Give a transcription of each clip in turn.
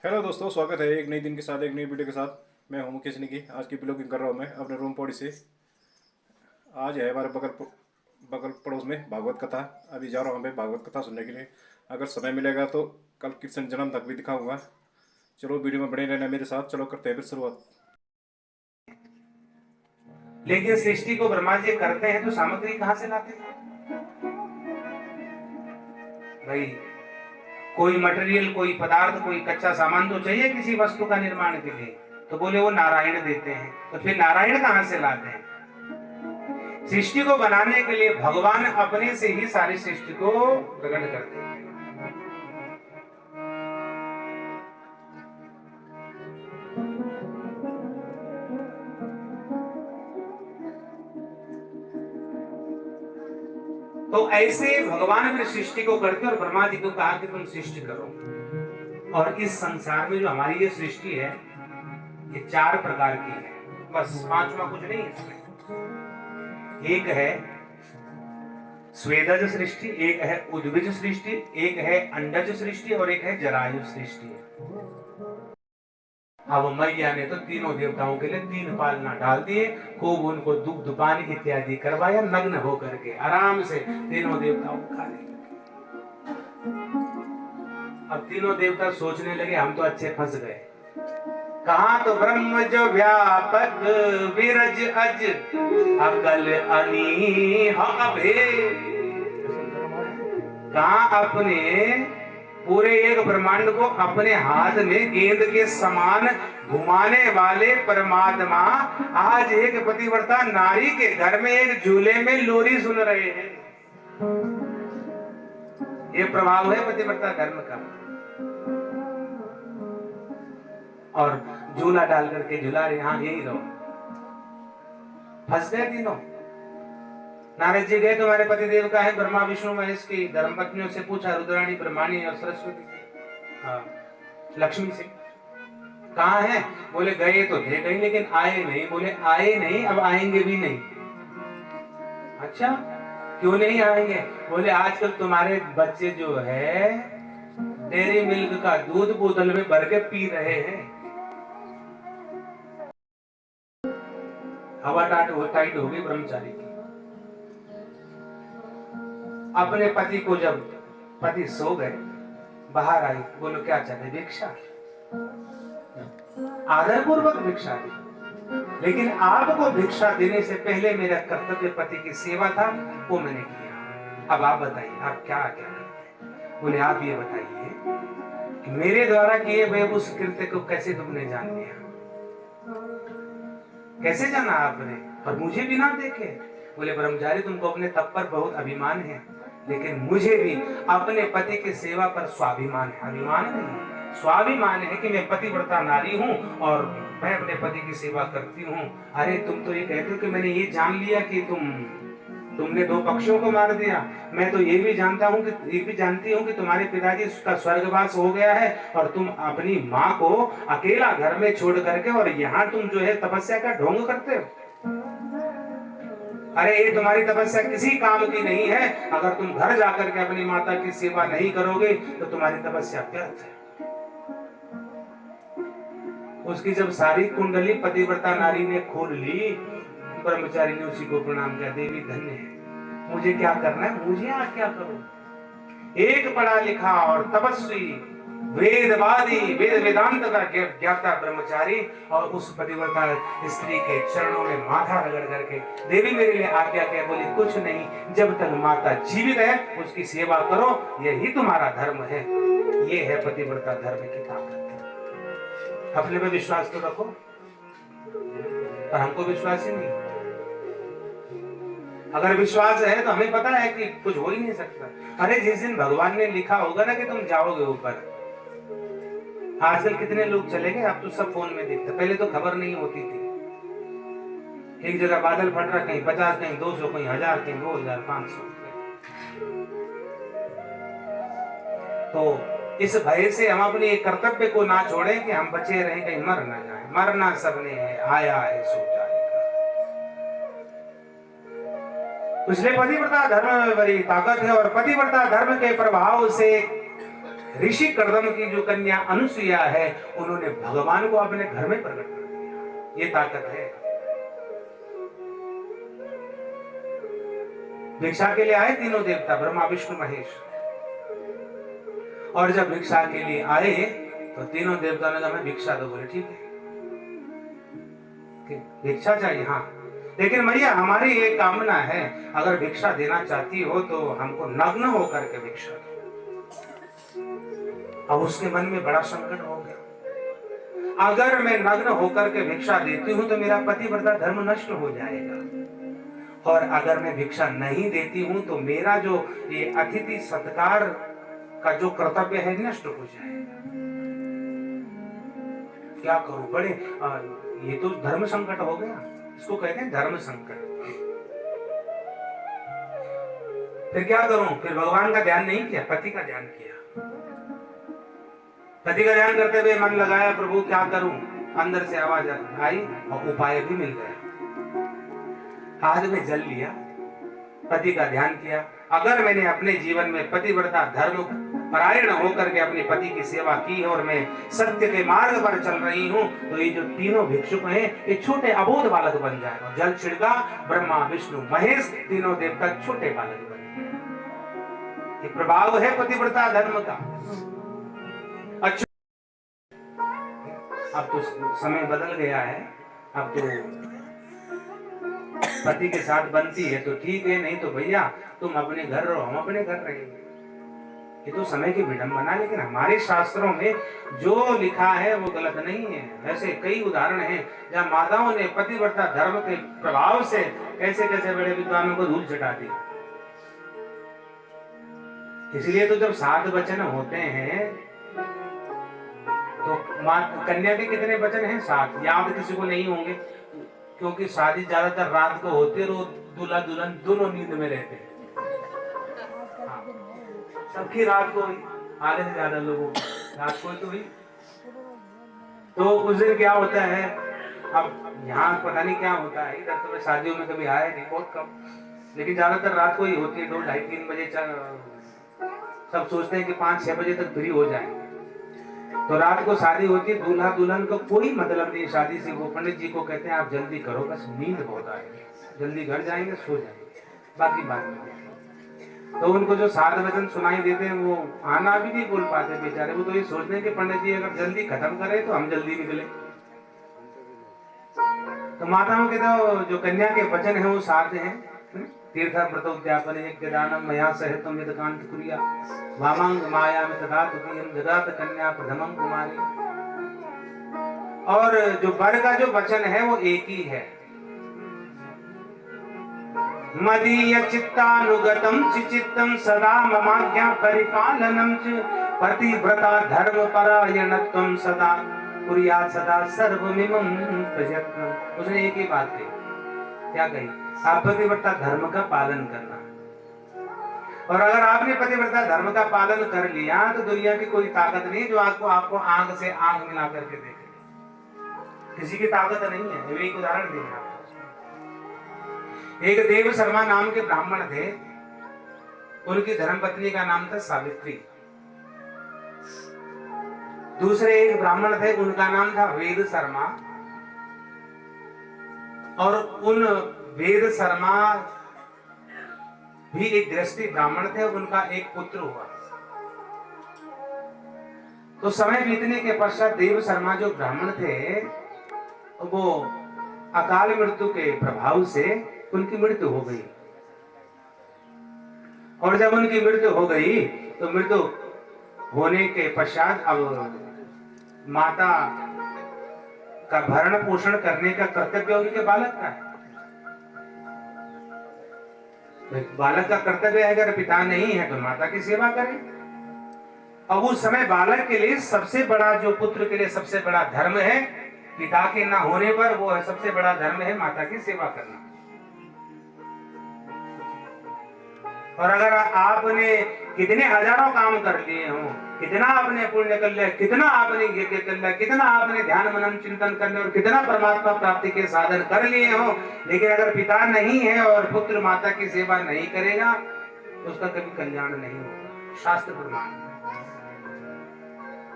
Hello दोस्तों, स्वागत है एक नई दिन के साथ एक नई वीडियो के साथ। मैं हूं मुकेश निकी। आज की ब्लॉगिंग कर रहा हूं मैं अपने रूम पौड़ी से। आज है हमारे बगल पड़ोस में भागवत कथा। अभी जा रहा हूं मैं भागवत कथा सुनने के लिए। अगर समय मिलेगा तो कल कृष्ण जन्म तक भी दिखाऊंगा। चलो वीडियो में बने रहना मेरे साथ। चलो करते हैं फिर शुरुआत। लेकिन सृष्टि को ब्रह्मा जी करते हैं तो सामग्री कहां से लाते थे भाई? कोई मटेरियल, कोई पदार्थ, कोई कच्चा सामान तो चाहिए किसी वस्तु का निर्माण के लिए। तो बोले वो नारायण देते हैं। तो फिर नारायण कहां से लाते हैं? सृष्टि को बनाने के लिए भगवान अपने से ही सारी सृष्टि को प्रकट करते हैं। तो ऐसे भगवान फिर सृष्टि को करते और ब्रह्मा जी को कहा कि तुम सृष्टि करो। और इस संसार में जो हमारी ये सृष्टि है, ये 4 प्रकार की है। बस 5वां कुछ नहीं है इसमें। एक है स्वेदज सृष्टि, एक है उद्भिज सृष्टि, एक है अंडज सृष्टि और एक है जरायु सृष्टि। अब मैया ने तो तीनों देवताओं के लिए 3 पालना डाल दिए। खूब उनको दुग्ध पानी इत्यादि करवाया, नग्न होकर के आराम से तीनों देवताओं को खा लिया। अब तीनों देवता सोचने लगे हम तो अच्छे फंस गए। कहा तो ब्रह्म जो व्यापक विरज अज अकल अनीह अभेद। कहा अपने पूरे एक ब्रह्मांड को अपने हाथ में गेंद के समान घुमाने वाले परमात्मा आज एक पतिव्रता नारी के घर में एक झूले में लोरी सुन रहे हैं। ये प्रभाव है पतिव्रता धर्म का। और झूला डाल करके झूला रहे, हाँ यही रहो। फंस गए तीनों। नारद जी गए, तुम्हारे पतिदेव का है ब्रह्मा विष्णु महेश की धर्मपत्नियों से पूछा, रुद्राणी ब्रह्माणी और सरस्वती, हाँ लक्ष्मी से कहाँ है? बोले गए तो थे कहीं लेकिन आए नहीं। बोले आए नहीं, अब आएंगे भी नहीं। अच्छा क्यों नहीं आएंगे? बोले आजकल तुम्हारे बच्चे जो है डेयरी मिल्क का दूध बोतल में भर के पी रहे हैं। हवा टाइट हो गई ब्रह्मचारी की। अपने पति को जब पति सो गए, बाहर आई, बोलो क्या चाहते? भिक्षा। आदरपूर्वक भिक्षा दी, लेकिन आपको भिक्षा देने से पहले मेरा कर्तव्य पति की सेवा था, वो मैंने किया। अब आप बताइए आप क्या क्या करते हैं? बोले आप ये बताइए कि मेरे द्वारा किए हुए उस कृत्य को कैसे तुमने जान लिया? कैसे जाना आपने? और मुझे बिना देखे? बोले ब्रह्मचारी तुमको अपने तप पर बहुत अभिमान है, लेकिन मुझे भी अपने पति की सेवा पर स्वाभिमान है। अभिमान नहीं, स्वाभिमान है कि मैं पतिव्रता नारी हूँ और मैं अपने पति की सेवा करती हूँ। अरे तुम तो ये कहते हो कि मैंने ये जान लिया कि तुमने 2 पक्षों को मार दिया। मैं तो ये भी जानता हूँ कि ये भी जानती हूँ कि तुम्हारे पिताजी का स्वर्गवास हो गया है और तुम अपनी माँ को अकेला घर में छोड़ करके और यहाँ तुम जो है तपस्या का ढोंग करते हो। अरे ये तुम्हारी तपस्या किसी काम की नहीं है। अगर तुम घर जाकर के अपनी माता की सेवा नहीं करोगे तो तुम्हारी तपस्या व्यर्थ है। उसकी जब सारी कुंडली पतिव्रता नारी ने खोल ली, ब्रह्मचारी ने उसी को प्रणाम किया, देवी धन्य है, मुझे क्या करना है, मुझे आप क्या करो। एक पढ़ा लिखा और तपस्वी वेदवादी वेद वेदांत का ज्ञाता ब्रह्मचारी और उस पतिव्रता स्त्री के चरणों में माथा रगड़ करके, देवी मेरे लिए आज्ञा क्या? बोली कुछ नहीं, जब तक माता जीवित है उसकी सेवा करो, यही तुम्हारा धर्म है। ये है पतिव्रता धर्म की ताकत। अपने पे विश्वास तो रखो, पर हमको विश्वास ही नहीं। अगर विश्वास है तो हमें पता है कि कुछ हो ही नहीं सकता। अरे जिस दिन भगवान ने लिखा होगा ना कि तुम जाओगे ऊपर, आजकल कितने लोग चले गए, अब तो सब फोन में दिखता, पहले तो खबर नहीं होती थी। एक जगह बादल फट रहा, कहीं 50, कहीं 200, कहीं 1000, कहीं 2000, 500। तो इस भय से हम अपने कर्तव्य को ना छोड़ें कि हम बचे रहें, कहीं मर ना जाए। मरना सबने है, आया है सो जाएगा। इसलिए पतिव्रता धर्म में बड़ी ताकत है और पतिव्रता धर्म के प्रभाव से ऋषि कर्दम की जो कन्या अनुसुईया है, उन्होंने भगवान को अपने घर में प्रकट कर दिया। ये ताकत है। भिक्षा के लिए आए तीनों देवता, ब्रह्मा विष्णु महेश, और जब भिक्षा के लिए आए तो तीनों देवताओं ने कहा हमें भिक्षा दो। बोले ठीक है, भिक्षा चाहिए, हाँ, लेकिन मैया हमारी एक कामना है, अगर भिक्षा देना चाहती हो तो हमको नग्न होकर के भिक्षा दो। अब उसके मन में बड़ा संकट हो गया, अगर मैं नग्न होकर के भिक्षा देती हूं तो मेरा पतिव्रता धर्म नष्ट हो जाएगा, और अगर मैं भिक्षा नहीं देती हूं तो मेरा जो ये अतिथि सत्कार का जो कर्तव्य है नष्ट हो जाएगा। क्या करूं, बड़े ये तो धर्म संकट हो गया, इसको कहते हैं धर्म संकट। फिर क्या करूं, फिर भगवान का ध्यान नहीं किया, पति का ध्यान किया। पति का ध्यान करते हुए मन लगाया, प्रभु क्या करूं, अंदर से आवाज आई और उपाय भी मिल गया। हाथ में जल लिया, पति का ध्यान किया, अगर मैंने अपने जीवन में पतिव्रता धर्म परायण होकर के अपने पति की सेवा की और मैं सत्य के मार्ग पर चल रही हूं, तो ये जो तीनों भिक्षुक हैं ये छोटे अबोध बालक बन जाए। जल छिड़का, ब्रह्मा विष्णु महेश तीनों देवता छोटे बालक बन गए। ये प्रभाव है पतिव्रता धर्म का। अच्छा, अब तो समय बदल गया है, अब तो पति के साथ बनती है तो ठीक है, नहीं तो भैया तुम अपने घर रहो, हम अपने घर रहेंगे। ये तो समय की विडंबना, लेकिन हमारे शास्त्रों में जो लिखा है वो गलत नहीं है। ऐसे कई उदाहरण हैं जहाँ माताओं ने पतिव्रता धर्म के प्रभाव से कैसे कैसे बड़े विद्वानों को धूल चटा दी। इसलिए तो जब 7 वचन होते हैं तो कन्या के कितने वचन हैं? 7। याद किसी को नहीं होंगे, क्योंकि शादी ज्यादातर रात को होती है और दूल्हा दुल्हन दोनों नींद में रहते हैं। सबकी रात को हुई, आधे से ज्यादा लोगों की रात को तो हुई। तो उस दिन क्या होता है, अब यहाँ पता नहीं क्या होता है, इधर तो मैं शादियों में कभी आया नहीं, बहुत कम, लेकिन ज्यादातर रात को ही होती है। 2, 2:30, 3 बजे सब सोचते हैं कि 5-6 बजे तक फ्री हो जाएंगे। तो रात को शादी होती है, दूल्हा दुल्हन का कोई मतलब नहीं शादी से। वो पंडित जी को कहते हैं आप जल्दी करो, बस नींद बहुत आएगी, जल्दी घर जाएंगे, सो जाएंगे, बाकी बात नहीं। तो उनको जो 7 वचन सुनाई देते हैं वो आना भी नहीं बोल पाते बेचारे। वो तो ये सोचते हैं कि पंडित जी अगर जल्दी खत्म करे तो हम जल्दी निकले। तो माताओं के तो जो कन्या के वचन है वो 7 हैं। तीर्थ व्रतोद्यापन यज्ञदानम मया सहितम यदकांत कुर्या वामांग माया में तथा तुकियम जगात कन्या प्रथमं कुमारी। और जो वर का जो वचन है वो एक ही है, मदीय चित्तानुगतम चिचित्तम सदा ममाज्ञा परिपालनम च पतिव्रता धर्म परायणत्वम सदा कुर्यात् सदा सर्वमिमं प्रयत्नम। उसने एक ही बात कही, क्या कही? आप पतिव्रता धर्म का पालन करना। और अगर आपने पतिव्रता धर्म का पालन कर लिया तो दुनिया की कोई ताकत नहीं जो आपको आंख से आंख मिला करके देखे। किसी की ताकत नहीं है। एक उदाहरण देंगे आपको। एक देव शर्मा नाम के ब्राह्मण थे, उनकी धर्मपत्नी का नाम था सावित्री। दूसरे एक ब्राह्मण थे, उनका नाम था वेद शर्मा। और उन वेद शर्मा भी एक गृहस्थी ब्राह्मण थे, उनका एक पुत्र हुआ। तो समय बीतने के पश्चात देव शर्मा जो ब्राह्मण थे वो अकाल मृत्यु के प्रभाव से उनकी मृत्यु हो गई। और जब उनकी मृत्यु हो गई तो मृत्यु होने के पश्चात अब माता का भरण पोषण करने का कर्तव्य उनके बालक का है। बालक का कर्तव्य है, अगर पिता नहीं है तो माता की सेवा करें। अब उस समय बालक के लिए सबसे बड़ा, जो पुत्र के लिए सबसे बड़ा धर्म है पिता के ना होने पर, वो है सबसे बड़ा धर्म है माता की सेवा करना। और अगर आपने कितने हजारों काम कर लिए हो, कितना आपने पुण्य कर लिया, कितना आपने यज्ञ कर लिया, कितना आपने ध्यान मनन चिंतन कर लिया और कितना परमात्मा प्राप्ति के साधन कर लिए हो, लेकिन अगर पिता नहीं है और पुत्र माता की सेवा नहीं करेगा तो उसका कभी कल्याण नहीं होगा। शास्त्र प्रमाण।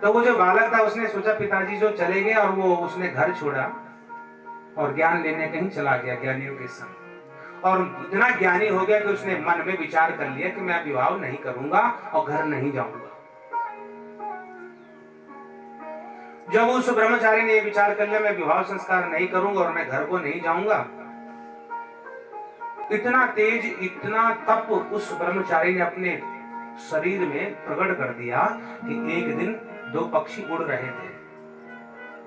तो वो जो बालक था उसने सोचा पिताजी जो चले गए, और वो उसने घर छोड़ा और ज्ञान लेने कहीं चला गया ज्ञानियों के संग। और इतना ज्ञानी हो गया कि उसने मन में विचार कर लिया कि मैं विवाह नहीं करूंगा और घर नहीं जाऊंगा। जब उस ब्रह्मचारी ने विचार कर लिया मैं विवाह संस्कार नहीं करूंगा और मैं घर को नहीं जाऊंगा, इतना तेज इतना तप उस ब्रह्मचारी ने अपने शरीर में प्रकट कर दिया कि एक दिन दो पक्षी उड़ रहे थे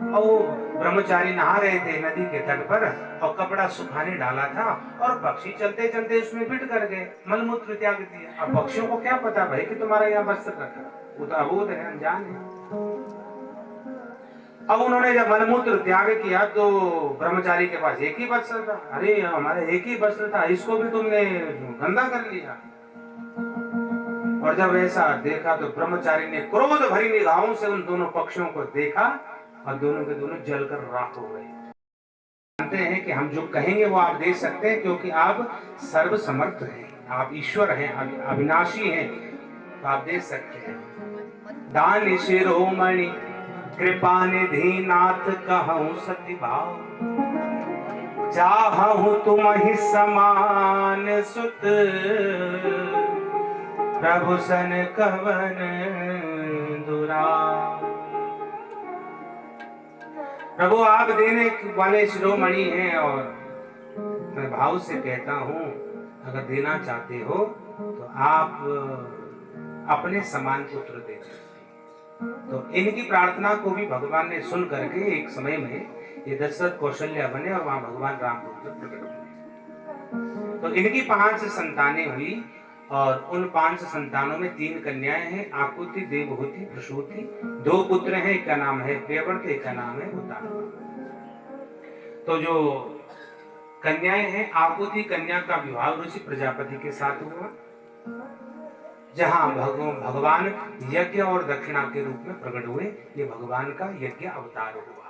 और वो ब्रह्मचारी नहा रहे थे नदी के तट पर और कपड़ा सुखाने डाला था और पक्षी चलते चलते उसमें बिट कर गए, मलमूत्र त्याग दिया। अब पक्षियों को क्या पता भाई कि तुम्हारा यहाँ वस्त्र रखा, वो तो अबोध है, अनजान है। अब उन्होंने जब मलमूत्र त्याग किया तो ब्रह्मचारी के पास एक ही वस्त्र था। अरे हमारा एक ही वस्त्र था, इसको भी तुमने गंदा कर लिया। और जब ऐसा देखा तो ब्रह्मचारी ने क्रोध भरी निगाहों से उन दोनों पक्षियों को देखा और दोनों के दोनों जलकर राख हो गए। जानते हैं कि हम जो कहेंगे वो आप दे सकते हैं, क्योंकि आप सर्वसमर्थ हैं, आप ईश्वर हैं, अविनाशी हैं, तो आप दे सकते हैं। दान शिरोमणि कृपा निधि नाथ कहूं सति भाव, चाहूं तुम ही समान सुत, प्रभु सन कवन दुरा। प्रभु आप देने वाले शिरोमणि हैं और मैं भाव से कहता हूं अगर देना चाहते हो तो आप अपने समान पुत्र दे दो। तो इनकी प्रार्थना को भी भगवान ने सुन करके एक समय में ये दशरथ कौशल्या बने और वहां भगवान राम प्रकट हुए। तो इनकी 5 संतानें हुई और उन 5 संतानों में 3 कन्याएं हैं, आकुति, देवहूति, प्रसूति। 2 पुत्र हैं, एक का नाम है प्रियव्रत, एक का नाम है उतानवा। तो जो कन्याएं हैं, आकुति कन्या का विवाह ऋषि प्रजापति के साथ हुआ, जहां भगवान यज्ञ और दक्षिणा के रूप में प्रकट हुए। ये भगवान का यज्ञ अवतार हुआ।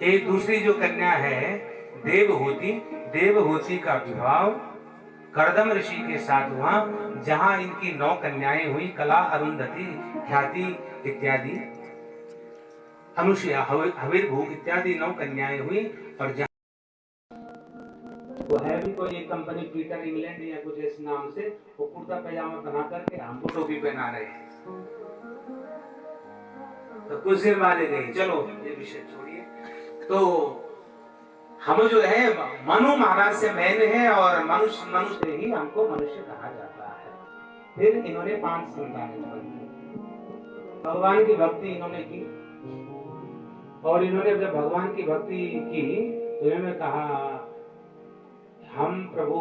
एक दूसरी जो कन्या है देवहूति, देवहूति का विवाह कर्दम ऋषि के साथ हुआ, जहां इनकी 9 कन्याएं हुई, कला, अरुंधति, ख्याति इत्यादि, अनुसुया, हविर्भू इत्यादि 9 कन्याएं हुई। और जहां वो है भी कोई एक कंपनी पीटर इंग्लैंड या कुछ इस नाम से, वो कुर्ता पैजामा बना करके हमको टोपी पहना रहे हैं, तो कुछ देर वाले गई। चलो ये विषय छोड़िए। तो हम जो है मनु महाराज से मैन है और मनुष्य से ही हमको मनुष्य कहा जाता है। फिर इन्होंने 5 संतानें दी, भगवान की भक्ति इन्होंने की और इन्होंने जब भगवान की भक्ति की तो इन्होंने कहा हम प्रभु,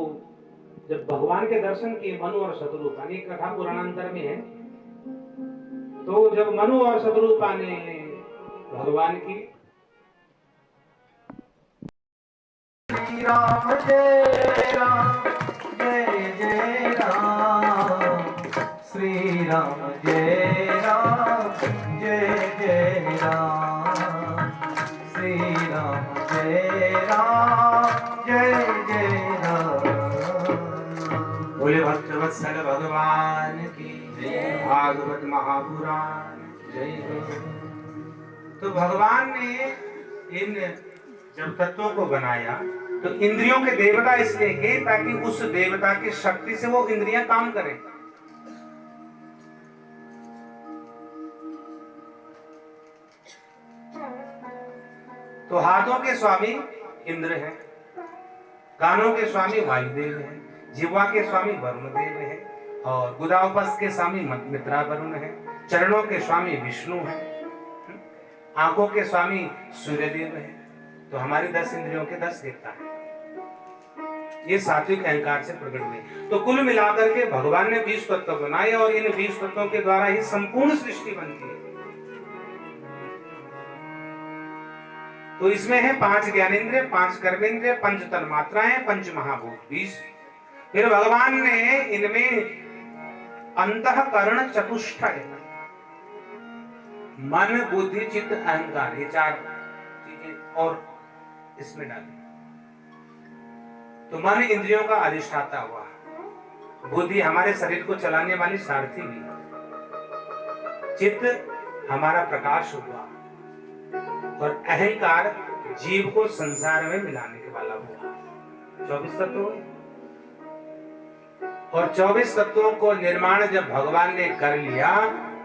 जब भगवान के दर्शन किए मनु और शतरूपा ने, कथा पुराणांतर में है, तो जब मनु और शतरूपा ने भगवान की राम जय राम जय जय राम, श्री राम जय राम जय जय राम, श्री राम जय राम जय जय राम। बोले भक्तवत्सल भगवान की भागवत महापुराण जय हो। तो भगवान ने इन जब तत्वों को बनाया तो इंद्रियों के देवता इसलिए के ताकि उस देवता की शक्ति से वो इंद्रियां काम करें। तो हाथों के स्वामी इंद्र हैं, कानों के स्वामी वायुदेव हैं, जिह्वा के स्वामी वरुण देव हैं और गुदावपस के स्वामी मित्रा वरुण हैं, चरणों के स्वामी विष्णु हैं, आंखों के स्वामी सूर्यदेव हैं। तो हमारी 10 इंद्रियों के 10 देवता हैं, ये सात्विक अहंकार से प्रकट हुए। तो कुल मिलाकर के भगवान ने 20 तत्व बनाए और इन 20 तत्वों के द्वारा ही संपूर्ण सृष्टि बनती है। तो इसमें है 5 ज्ञानेंद्रिय, 5 कर्मेंद्रिय, 5 तन्मात्राएं, 5 महाभूत 20। फिर भगवान ने इनमें अंतःकरण चतुष्टय, मन, बुद्धि, चित्त, अहंकार, ये 4 चीजें और इसमें डाली। तो मन इंद्रियों का अधिष्ठाता हुआ, बुद्धि हमारे शरीर को चलाने वाली सारथी भी, चित्त हमारा प्रकाश हुआ और अहंकार जीव को संसार में मिलाने के वाला हुआ। 24 तत्व और 24 तत्वों को निर्माण जब भगवान ने कर लिया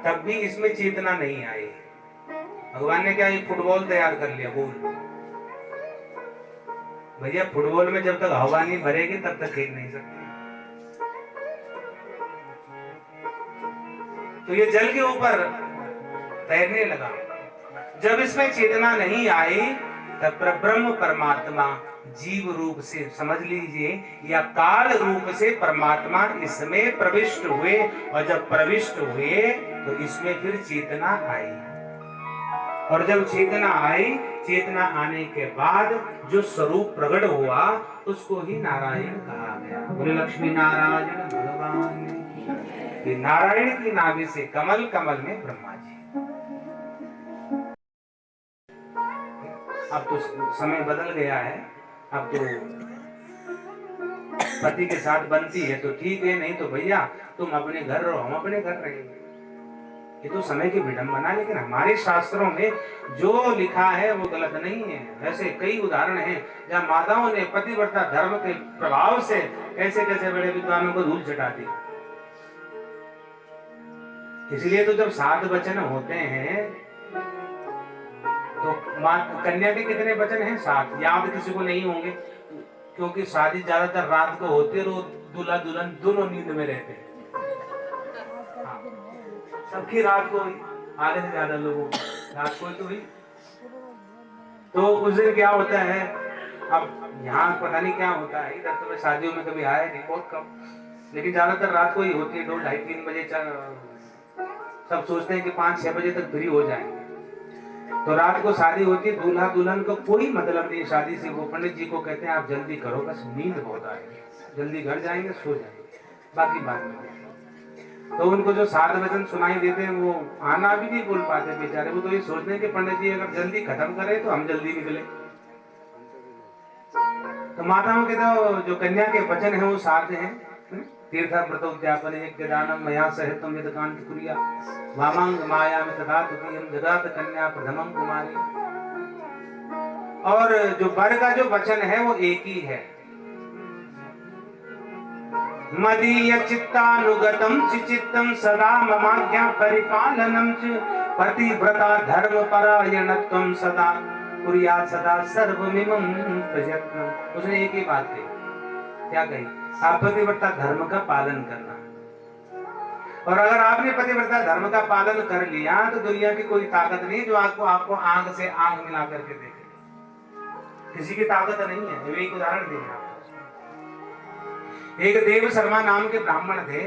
तब भी इसमें चेतना नहीं आई। भगवान ने क्या ये फुटबॉल तैयार कर लिया गोल। भैया फुटबॉल में जब तक हवा नहीं भरेगी तब तक खेल नहीं सकते। तो ये जल के ऊपर तैरने लगा। जब इसमें चेतना नहीं आई तब ब्रह्म परमात्मा जीव रूप से समझ लीजिए या काल रूप से परमात्मा इसमें प्रविष्ट हुए और जब प्रविष्ट हुए तो इसमें फिर चेतना आई और जब चेतना आई, चेतना आने के बाद जो स्वरूप प्रकट हुआ उसको ही नारायण कहा गया। बोले लक्ष्मी नारायण भगवान कि नारायण की नाभि से कमल, कमल में ब्रह्मा जी। अब तो समय बदल गया है, अब तो पति के साथ बनती है तो ठीक है, नहीं तो भैया तुम अपने घर रहो, हम अपने घर रहेंगे। ये तो समय की विडंबना, लेकिन हमारे शास्त्रों में जो लिखा है वो गलत नहीं है। ऐसे कई उदाहरण हैं जहाँ माताओं ने पतिव्रता धर्म के प्रभाव से कैसे कैसे बड़े विद्वानों को धूल चटा दी। इसलिए तो जब 7 वचन होते हैं तो कन्या के कितने वचन हैं? 7। याद किसी को नहीं होंगे क्योंकि शादी ज्यादातर रात को होती है और दूल्हा दुल्हन दोनों नींद में रहते हैं। सबकी रात को हुई, आधे से ज्यादा लोगों रात को तो हुई। तो उस दिन क्या होता है, अब यहाँ पता नहीं क्या होता है, इधर तो मैं शादियों में कभी आया नहीं, बहुत कम, लेकिन ज्यादातर रात को ही होती है। 2, 2:30, 3 बजे सब सोचते हैं कि 5-6 बजे तक फ्री हो जाएंगे। तो रात को शादी होती है, दूल्हा दुल्हन का कोई मतलब नहीं शादी से। वो पंडित जी को कहते हैं आप जल्दी करो, बस नींद बहुत आएगी, जल्दी घर जाएंगे, सो जाएंगे, बाकी बात नहीं। तो उनको जो 7 वचन सुनाई देते हैं वो आना भी नहीं बोल पाते बेचारे। वो तो ये सोचते हैं कि पंडित जी अगर जल्दी खत्म करे तो हम जल्दी निकले। तो माताओं के तो जो कन्या के वचन है वो 7 हैं। तीर्थ व्रतोद्यापन यज्ञदानम मया सहितम यदकांत कुर्या वामांग माया में तथा तुकीयम जगात कन्या प्रथमम कुमारी। और जो वर का जो वचन है वो एक ही है, मदीय चित्तानुगतम चित्तम सदा ममाज्ञा परिपालनम च पतिव्रता धर्म परायणत्वम सदा कुर्यात् सदा सर्वमिमं प्रयत्नम। उसने एक ही बात कही, क्या कही? आप पतिव्रता धर्म का पालन करना। और अगर आपने पतिव्रता धर्म का पालन कर लिया तो दुनिया की कोई ताकत नहीं जो आपको आंख से आंख मिला करके देखे। किसी की ताकत नहीं है। एक उदाहरण देंगे आपको। एक देव शर्मा नाम के ब्राह्मण थे,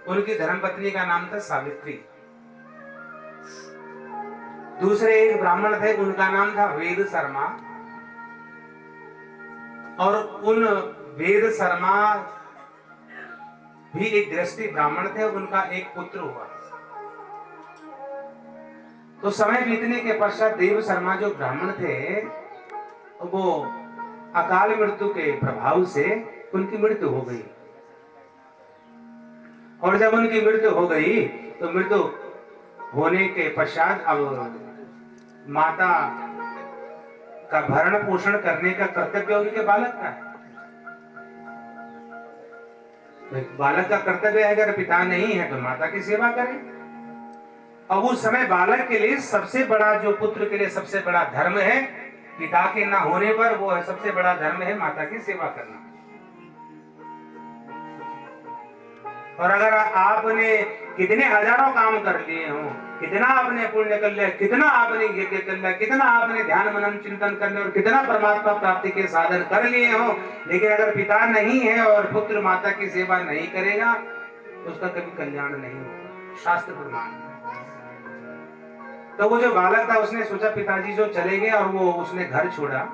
उनकी धर्मपत्नी का नाम था सावित्री। दूसरे एक ब्राह्मण थे, उनका नाम था वेद शर्मा। और उन वेद शर्मा भी एक गृहस्थी ब्राह्मण थे, उनका एक पुत्र हुआ। तो समय बीतने के पश्चात देव शर्मा जो ब्राह्मण थे वो अकाल मृत्यु के प्रभाव से उनकी मृत्यु हो गई। और जब उनकी मृत्यु हो गई तो मृत्यु होने के पश्चात अब माता का भरण पोषण करने का कर्तव्य उनके बालक का है। बालक का कर्तव्य है, अगर पिता नहीं है तो माता की सेवा करें। अब उस समय बालक के लिए सबसे बड़ा, जो पुत्र के लिए सबसे बड़ा धर्म है पिता के ना होने पर, वो है सबसे बड़ा धर्म है माता की सेवा करना। और अगर आपने कितने हजारों काम कर लिए हो, कितना आपने पुण्य कर लिया, कितना आपने यज्ञ कर लिया, कितना आपने ध्यान मनन चिंतन कर लिया और कितना परमात्मा प्राप्ति के साधन कर लिए हो, लेकिन अगर पिता नहीं है और पुत्र माता की सेवा नहीं करेगा तो उसका कभी कल्याण नहीं होगा, शास्त्र प्रमाण। तो वो जो बालक था उसने सोचा पिताजी जो चले गए और वो उसने घर छोड़ा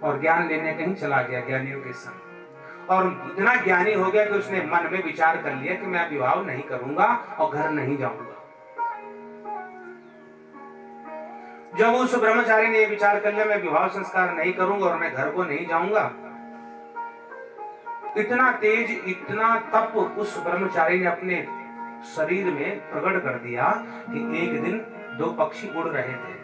और ज्ञान लेने कहीं चला गया ज्ञानियों के संग। और इतना ज्ञानी हो गया कि उसने मन में विचार कर लिया कि मैं विवाह नहीं करूंगा और घर नहीं जाऊंगा। जब उस ब्रह्मचारी ने विचार कर लिया मैं विवाह संस्कार नहीं करूंगा और मैं घर को नहीं जाऊंगा, इतना तेज, इतना तप उस ब्रह्मचारी ने अपने शरीर में प्रकट कर दिया कि एक दिन दो पक्षी उड़ रहे थे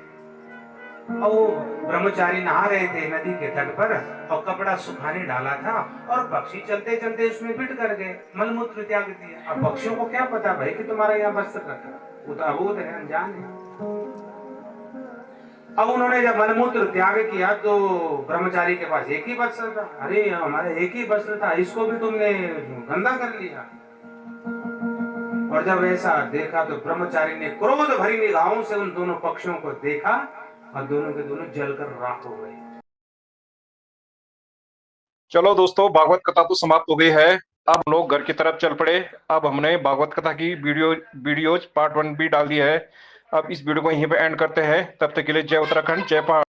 और वो ब्रह्मचारी नहा रहे थे नदी के तट पर और कपड़ा सुखाने डाला था और पक्षी चलते चलते उसमें बिट कर गए, मलमूत्र त्याग दिया। अब पक्षियों को क्या पता भाई कि तुम्हारा यहाँ वस्त्र रखा, वो तो अबोध है, अनजान है। अब उन्होंने जब मलमूत्र त्याग किया तो ब्रह्मचारी के पास एक ही वस्त्र था। अरे हमारे एक ही वस्त्र था, इसको भी तुमने गंदा कर लिया। और जब ऐसा देखा तो ब्रह्मचारी ने क्रोध भरी निगाहों से उन दोनों पक्षियों को देखा और दोनों के दोनों जलकर राख हो गए। चलो दोस्तों, भागवत कथा तो समाप्त हो गई है। अब हम लोग घर की तरफ चल पड़े। अब हमने भागवत कथा की वीडियोज पार्ट 1 भी डाल दिया है। अब इस वीडियो को यहीं पे एंड करते हैं। तब तक के लिए जय उत्तराखंड, जय पहाड़।